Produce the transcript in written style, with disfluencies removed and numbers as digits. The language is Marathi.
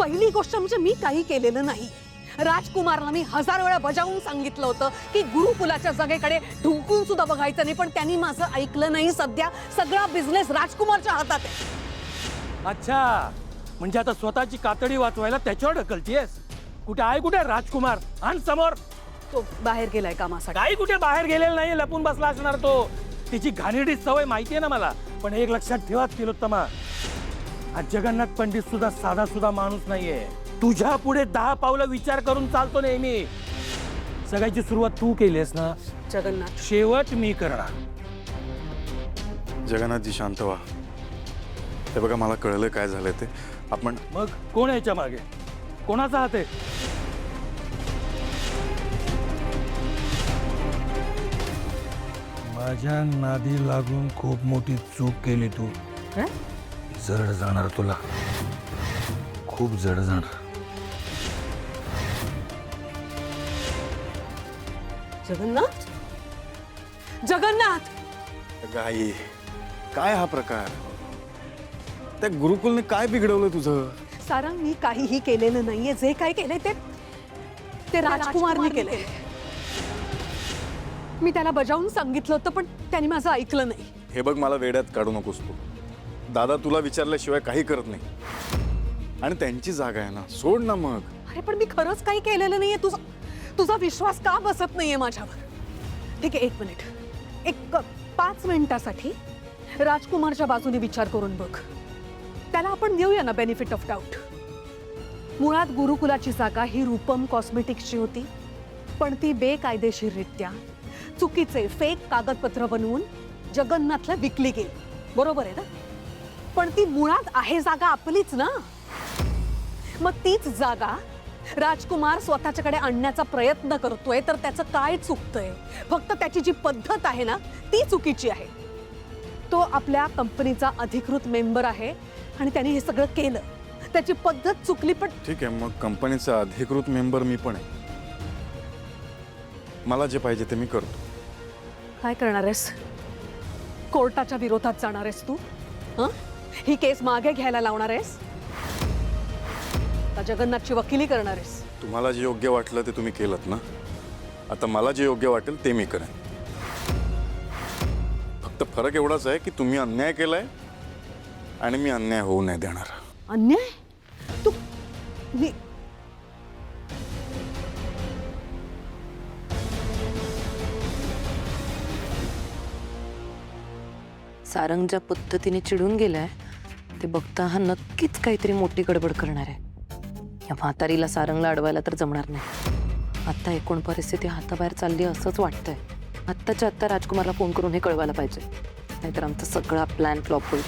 पहिली गोष्ट म्हणजे मी काही केलेलं नाही. राजकुमारला मी 1000 वेळा बजावून सांगितलं होतं की गुरुकुलाच्या जागेकडे ढुंकून सुद्धा बघायचं नाही, पण त्यांनी माझं ऐकलं नाही. सध्या सगळा बिझनेस राजकुमारच्या हातात आहे. अच्छा, म्हणजे आता स्वतःची कातडी वाचवायला त्याच्यावर ढकलतीयस? कुठे राजकुमार? आण समोर. तो बाहेर गेलाय कामासाठी. काही कुठे बाहेर गेलेला नाही, लपून बसला असणार तो. तिची घाणेरडी सवय माहितीये ना मला. पण एक लक्षात ठेवा तिलोत्तमा, हा जगन्नाथ पंडित सुद्धा साधा सुद्धा माणूस नाहीये. तुझ्या पुढे 10 पावलं विचार करून चालतो नेहमी. सगळ्याची सुरुवात तू केलीस ना, जगन्नाथ. शेवट मी करणार. जगन्नाथजी शांत व्हा. हे बघा, मला कळलं काय झालंय ते. आपण मग कोण याच्या मागे? कोणाचा हात आहे? माझ्या नादी लागून खूप मोठी चूक केली तू. जड जाणार तुला, खूप जड जाणार. जगन्नाथ, जगन्नाथ. गाई, काय हा प्रकार? त्या गुरुकुलने काय बिघडवलं तुझं? सारंग, मी काहीही केलेलं नाहीये. जे काय केलंय ते राजकुमारने केलंय. मी त्याला बजावून सांगितलं होतं, पण त्यांनी माझं ऐकलं नाही. हे बघ, मला वेड्यात काढू नकोस तू. दादा तुला विचारल्याशिवाय काही करत नाही. आणि त्यांची जागा आहे ना, सोड ना मग. अरे पण मी खरंच काही केलेलं नाहीये. तुझा विश्वास का बसत नाहीये माझ्यावर? ठीक आहे, 1 मिनिट, एक 5 मिनिटासाठी राजकुमारच्या बाजूने विचार करून बघ. त्याला आपण देऊया ना बेनिफिट ऑफ डाऊट. मुळात गुरुकुलाची जागा ही रूपम कॉस्मेटिक्सची होती, पण ती बेकायदेशीररित्या चुकीचे फेक कागदपत्र बनवून जगन्नाथला विकली गेली. बरोबर आहे ना? पण ती मुळात आहे जागा आपलीच ना. मग तीच जागा राजकुमार स्वतःच्याकडे आणण्याचा प्रयत्न करतोय, तर त्याचं काय चुकतंय? फक्त त्याची जी पद्धत आहे ना, ती चुकीची आहे. तो आपल्या कंपनीचा अधिकृत मेंबर आहे आणि त्याने हे सगळं केलं. त्याची पद्धत चुकली, पण ठीक आहे, मग कंपनीचा अधिकृत मेंबर मी पण आहे. मला जे पाहिजे ते मी करतो. काय करणार आहेस? कोर्टाच्या विरोधात जाणार आहेस तू? ही केस मागे घ्यायला लावणार आहेस? का जगन्नाथची वकिली करणार आहेस? तुम्हाला जे योग्य वाटलं ते तुम्ही केलं ना. आता मला जे योग्य वाटेल ते मी करेन. फक्त फरक एवढाच आहे की तुम्ही अन्याय केलाय आणि मी अन्याय होऊ नाही देणार. अन्याय? तू मी सारंग ज्या पद्धतीने चिडून गेलाय ते बघता हा नक्कीच काहीतरी मोठी गडबड करणार आहे. या म्हातारीला सारंगला अडवायला तर जमणार नाही. आता एकूण परिस्थिती हाताबाहेर चालली असंच वाटतंय. आत्ताच्या आत्ता राजकुमारला फोन करून हे कळवायला पाहिजे, नाहीतर आमचा सगळा प्लॅन फ्लॉप होईल.